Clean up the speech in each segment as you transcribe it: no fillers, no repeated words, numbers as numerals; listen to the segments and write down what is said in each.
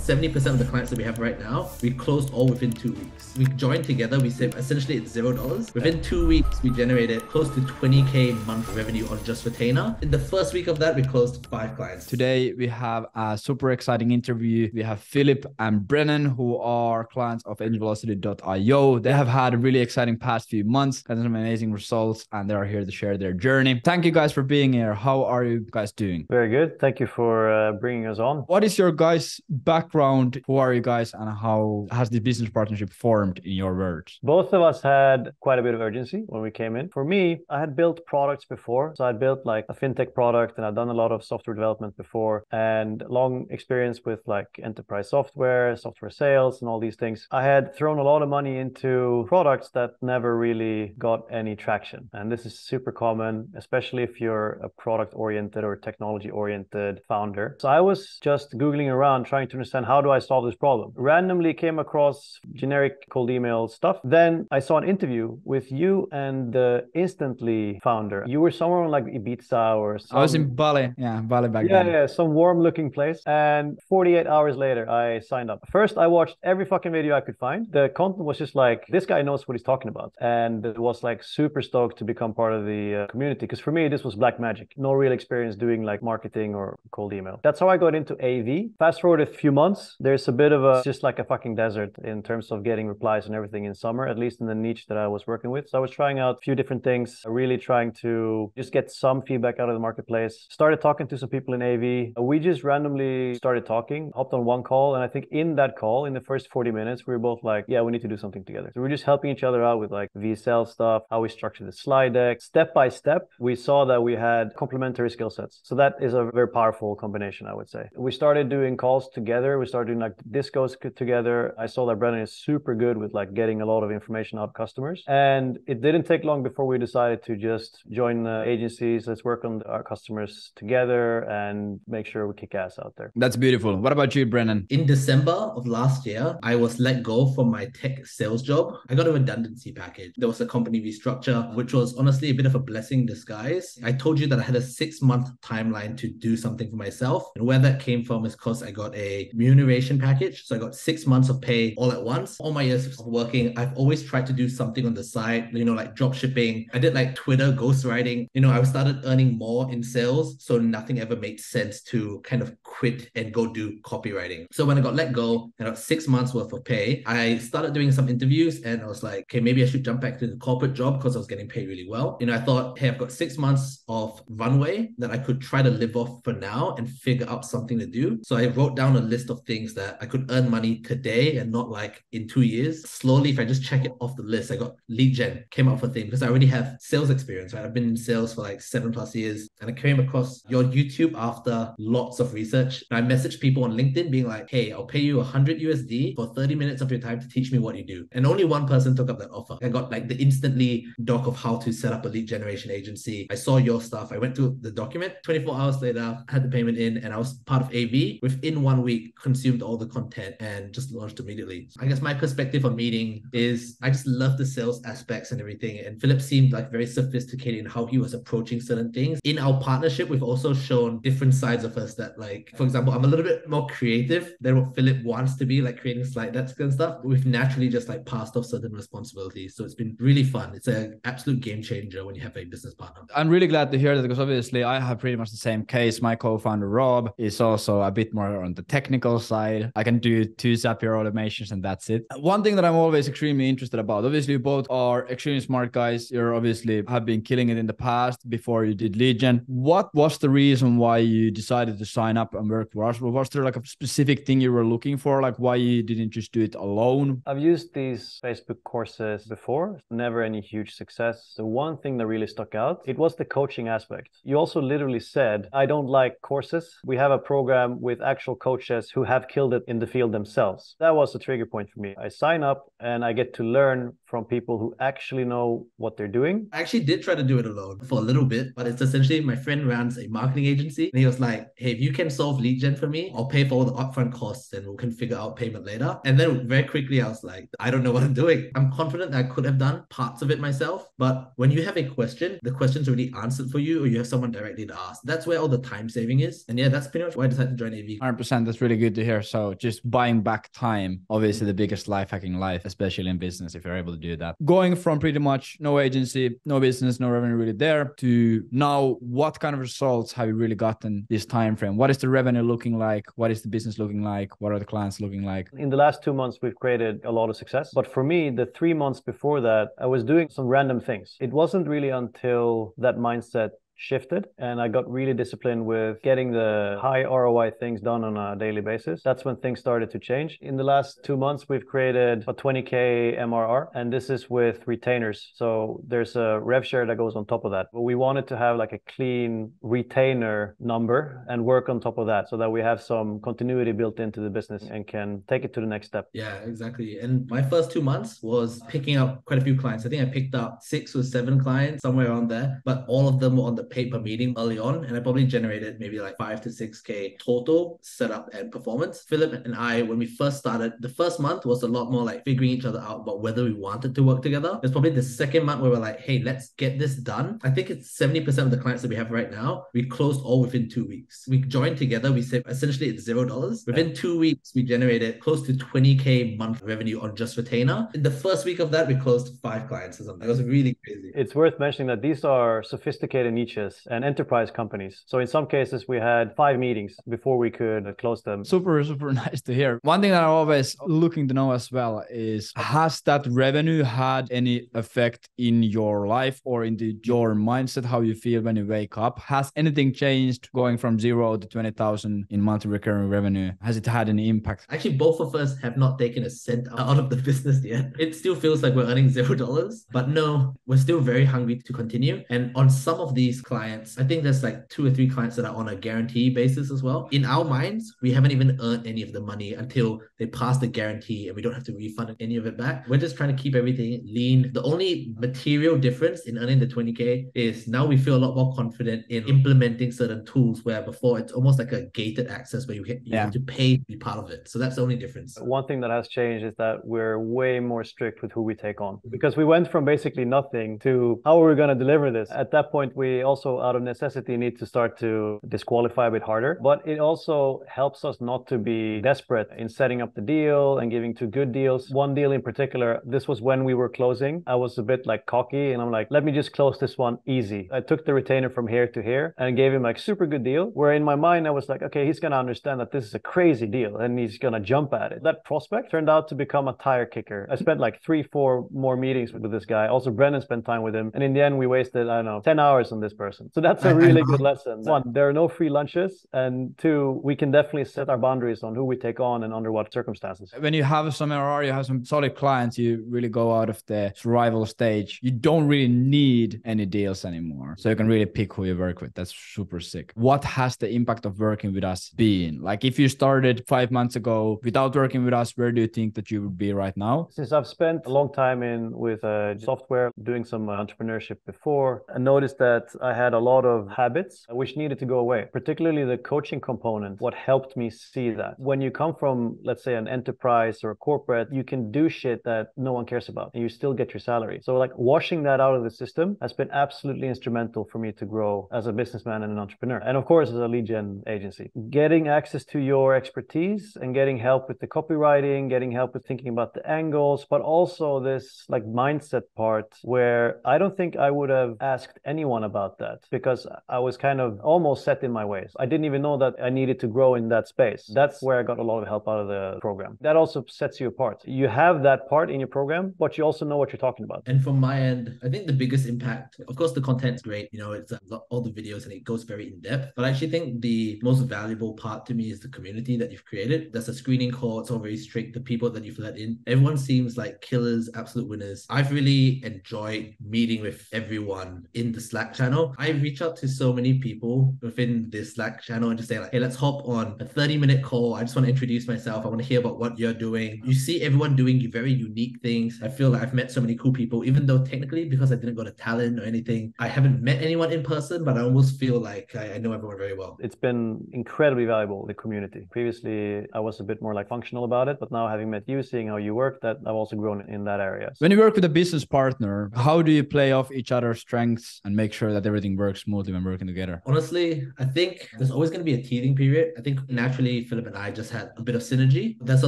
70% of the clients that we have right now, we closed all within 2 weeks. We joined together, we saved essentially it's $0. Within 2 weeks, we generated close to 20K month revenue on just retainer. In the first week of that, we closed 5 clients. Today, we have a super exciting interview. We have Philip and Brennan, who are clients of angelvelocity.io. They have had a really exciting past few months, gotten some amazing results, and they are here to share their journey. Thank you guys for being here. How are you guys doing? Very good. Thank you for bringing us on. What is your guys' background? Who are you guys, and how has the business partnership formed in your words? Both of us had quite a bit of urgency when we came in. For me, I had built products before. So I'd built like a fintech product and I'd done a lot of software development before and long experience with like enterprise software, software sales and all these things. I had thrown a lot of money into products that never really got any traction. And this is super common, especially if you're a product-oriented or technology-oriented founder. So I was just Googling around trying to understand how do I solve this problem. Randomly came across generic cold email stuff. Then I saw an interview with you and the Instantly founder. You were somewhere on like Ibiza or something. I was in Bali. Yeah, Bali back then. Yeah, some warm looking place. And 48 hours later, I signed up. First, I watched every fucking video I could find. The content was just like, this guy knows what he's talking about. And it was like super stoked to become part of the community. Because for me, this was black magic. No real experience doing like marketing or cold email. That's how I got into AV. Fast forward a few months, there's a bit of a, just like a fucking desert in terms of getting replies and everything in summer, at least in the niche that I was working with. So I was trying out a few different things, really trying to just get some feedback out of the marketplace. Started talking to some people in AV. We just randomly started talking, hopped on one call. And I think in that call, in the first 40 minutes, we were both like, yeah, we need to do something together. So we're just helping each other out with like VSL stuff, how we structure the slide deck. Step by step, we saw that we had complementary skill sets. So that is a very powerful combination, I would say. We started doing calls together. We started doing like discos together. I saw that Brennan is super good with like getting a lot of information out of customers. And it didn't take long before we decided to just join agencies. Let's work on our customers together and make sure we kick ass out there. That's beautiful. What about you, Brennan? In December of last year, I was let go from my tech sales job. I got a redundancy package. There was a company restructure, which was honestly a bit of a blessing in disguise. I told you that I had a 6-month timeline to do something for myself. And where that came from is because I got a remuneration package. So I got 6 months of pay all at once. All my years of working, I've always tried to do something on the side, like drop shipping. I did like Twitter ghostwriting. I started earning more in sales. So nothing ever made sense to kind of quit and go do copywriting. So when I got let go, I got 6 months worth of pay. I started doing some interviews and I was like, okay, maybe I should jump back to the corporate job because I was getting paid really well. I thought, hey, I've got 6 months of runway that I could try to live off for now and figure out something to do. So I wrote down a list of things that I could earn money today and not like in 2 years. Slowly, if I just check it off the list, I got lead gen, came up with a thing because I already have sales experience, right? I've been in sales for like 7+ years and I came across your YouTube after lots of research. And I messaged people on LinkedIn being like, hey, I'll pay you $100 for 30 minutes of your time to teach me what you do. And only one person took up that offer. I got like the Instantly doc of how to set up a lead generation agency. I saw your stuff. I went to the document. 24 hours later, had the payment in and I was part of AV. Within 1 week, consumed all the content and just launched immediately. I guess my perspective on meeting is I just love the sales aspects and everything. And Philip seemed like very sophisticated in how he was approaching certain things. In our partnership, we've also shown different sides of us that, like, for example, I'm a little bit more creative than what Philip wants to be, like creating slide decks and stuff. We've naturally just like passed off certain responsibilities. So it's been really fun. It's an absolute game changer when you have a business partner. I'm really glad to hear that because obviously I have pretty much the same case. My co-founder Rob is also a bit more on the technical side. I can do 2 Zapier automations and that's it. One thing that I'm always extremely interested about, obviously you both are extremely smart guys. You're obviously have been killing it in the past before you did lead gen. What was the reason why you decided to sign up and work for us? Was there like a specific thing you were looking for? Like why you didn't just do it alone? I've used these Facebook courses before, never any huge success. The one thing that really stuck out, it was the coaching aspect. You also literally said, I don't like courses. We have a program with actual coaches who have killed it in the field themselves. That was a trigger point for me. I sign up and I get to learn from people who actually know what they're doing? I actually did try to do it alone for a little bit, but it's essentially my friend runs a marketing agency and he was like, hey, if you can solve lead gen for me, I'll pay for all the upfront costs and we can figure out payment later. And then very quickly I was like, I don't know what I'm doing. I'm confident that I could have done parts of it myself, but when you have a question, the question's already answered for you or you have someone directly to ask. That's where all the time saving is. And yeah, that's pretty much why I decided to join AV. 100%. That's really good to hear. So just buying back time, obviously the biggest life hacking life, especially in business, if you're able to do that. Going from pretty much no agency, no business, no revenue really there to now, what kind of results have you really gotten this time frame? What is the revenue looking like? What is the business looking like? What are the clients looking like? In the last 2 months, we've created a lot of success. But for me, the 3 months before that, I was doing some random things. It wasn't really until that mindset shifted and I got really disciplined with getting the high ROI things done on a daily basis. That's when things started to change. In the last 2 months, we've created a 20K MRR, and this is with retainers. So there's a rev share that goes on top of that. But we wanted to have like a clean retainer number and work on top of that so that we have some continuity built into the business and can take it to the next step. Yeah, exactly. And my first 2 months was picking up quite a few clients. I think I picked up 6 or 7 clients, somewhere around there, but all of them were on the paper meeting early on, and I probably generated maybe like 5 to 6K total setup and performance. Philip and I, when we first started, the first month was a lot more like figuring each other out about whether we wanted to work together. It's probably the second month where we're like, hey, let's get this done. I think it's 70% of the clients that we have right now, we closed all within 2 weeks. We joined together, we said essentially it's $0. Within 2 weeks, we generated close to 20K month revenue on just retainer. In the first week of that, we closed 5 clients or something. It was really crazy. It's worth mentioning that these are sophisticated niches and enterprise companies. So in some cases, we had 5 meetings before we could close them. Super nice to hear. One thing that I'm always looking to know as well is, has that revenue had any effect in your life or into your mindset, how you feel when you wake up? Has anything changed going from 0 to 20,000 in monthly recurring revenue? Has it had any impact? Actually, both of us have not taken a cent out of the business yet. It still feels like we're earning $0, but no, we're still very hungry to continue. And on some of these clients, I think there's like 2 or 3 clients that are on a guarantee basis as well. In our minds, we haven't even earned any of the money until they pass the guarantee and we don't have to refund any of it back. We're just trying to keep everything lean. The only material difference in earning the 20K is now we feel a lot more confident in implementing certain tools where before it's almost like a gated access where you have to pay to be part of it. So that's the only difference. One thing that has changed is that we're way more strict with who we take on, because we went from basically nothing to how are we going to deliver this. At that point, we also out of necessity need to start to disqualify a bit harder, but it also helps us not to be desperate in setting up the deal and giving 2 good deals. One deal in particular, this was when we were closing. I was a bit like cocky and I'm like, let me just close this one easy. I took the retainer from here to here and gave him like super good deal, where in my mind I was like, okay, he's going to understand that this is a crazy deal and he's going to jump at it. That prospect turned out to become a tire kicker. I spent like 3-4 more meetings with this guy. Also, Brennan spent time with him. And in the end, we wasted, I don't know, 10 hours on this person. So that's a really good lesson. 1, there are no free lunches. And 2, we can definitely set our boundaries on who we take on and under what circumstances. When you have some MRR, you have some solid clients, you really go out of the survival stage. You don't really need any deals anymore. So you can really pick who you work with. That's super sick. What has the impact of working with us been? Like if you started 5 months ago without working with us, where do you think that you would be right now? Since I've spent a long time with software, doing some entrepreneurship before, I noticed that I had a lot of habits which needed to go away, particularly the coaching component. What helped me see that when you come from, let's say, an enterprise or a corporate, you can do shit that no one cares about and you still get your salary. So like washing that out of the system has been absolutely instrumental for me to grow as a businessman and an entrepreneur. And of course, as a lead gen agency, getting access to your expertise and getting help with the copywriting, getting help with thinking about the angles, but also this like mindset part where I don't think I would have asked anyone about that because I was kind of almost set in my ways. I didn't even know that I needed to grow in that space. That's where I got a lot of help out of the program. That also sets you apart. You have that part in your program, but you also know what you're talking about. And from my end, I think the biggest impact, of course, the content's great. You know, it's all the videos and it goes very in depth. But I actually think the most valuable part to me is the community that you've created. There's a screening call. It's all very strict. The people that you've let in, everyone seems like killers, absolute winners. I've really enjoyed meeting with everyone in the Slack channel. I reach out to so many people within this Slack channel and just say like, hey, let's hop on a 30-minute call. I just want to introduce myself. I want to hear about what you're doing. You see everyone doing very unique things. I feel like I've met so many cool people, even though technically, because I didn't go to Talent or anything, I haven't met anyone in person, but I almost feel like I know everyone very well. It's been incredibly valuable, the community. Previously, I was a bit more like functional about it, but now having met you, seeing how you work, that I've also grown in that area. When you work with a business partner, how do you play off each other's strengths and make sure that everything works smoothly when working together? Honestly, I think there's always going to be a teething period. I think naturally, Philip and I just had a bit of synergy. There's a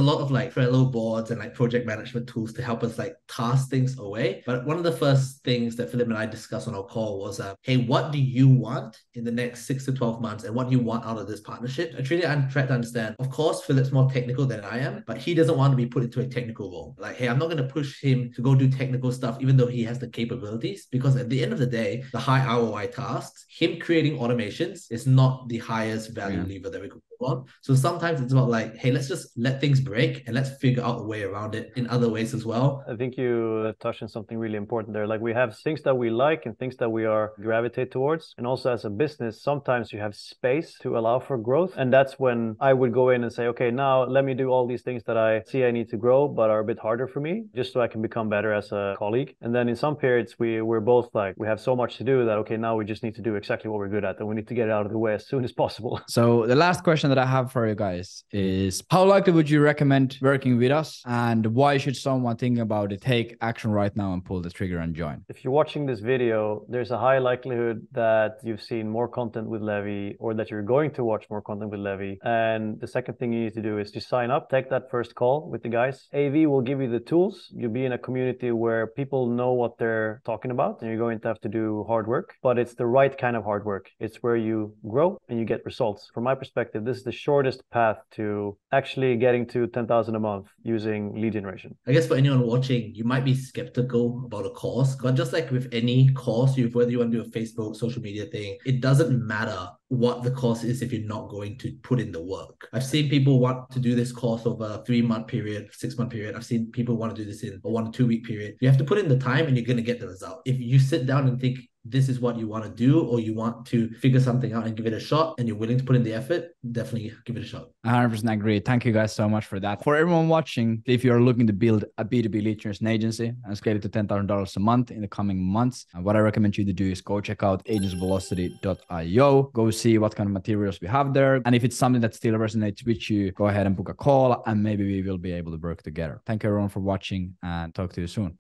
lot of like Trello boards and like project management tools to help us like task things away. But one of the first things that Philip and I discussed on our call was, hey, what do you want in the next 6 to 12 months and what do you want out of this partnership? I truly am trying to understand. Of course, Philip's more technical than I am, but he doesn't want to be put into a technical role. Like, hey, I'm not going to push him to go do technical stuff, even though he has the capabilities, because at the end of the day, the high ROI tasks, him creating automations is not the highest value lever that we could put on. So sometimes it's about like, hey, let's just let things break and let's figure out a way around it in other ways as well. I think you touched on something really important there. Like we have things that we like and things that we are gravitate towards. And also as a business, sometimes you have space to allow for growth. And that's when I would go in and say, okay, now let me do all these things that I see I need to grow, but are a bit harder for me, just so I can become better as a colleague. And then in some periods, we're both like, we have so much to do that, okay, now we just need to do exactly what we're good at and we need to get it out of the way as soon as possible. So the last question that I have for you guys is, how likely would you recommend working with us, and why should someone thinking about it take action right now and pull the trigger and join? If you're watching this video, there's a high likelihood that you've seen more content with Levi, or that you're going to watch more content with Levi. And the second thing you need to do is to sign up, take that first call with the guys. AV will give you the tools. You'll be in a community where people know what they're talking about, and you're going to have to do hard work, but it's the right kind of hard work. It's where you grow and you get results. From my perspective, this is the shortest path to actually getting to 10,000 a month using lead generation. I guess for anyone watching, you might be skeptical about a course, but just like with any course, whether you want to do a Facebook, social media thing, it doesn't matter what the course is if you're not going to put in the work. I've seen people want to do this course over a 3-month period, 6-month period. I've seen people want to do this in a 1 to 2 week period. You have to put in the time and you're going to get the result. If you sit down and think this is what you want to do, or you want to figure something out and give it a shot, and you're willing to put in the effort, definitely give it a shot. 100% agree. Thank you guys so much for that. For everyone watching, if you're looking to build a B2B lead generation agency and scale it to $10,000 a month in the coming months, what I recommend you to do is go check out agencyvelocity.io. Go see what kind of materials we have there. And if it's something that still resonates with you, go ahead and book a call and maybe we will be able to work together. Thank you everyone for watching and talk to you soon.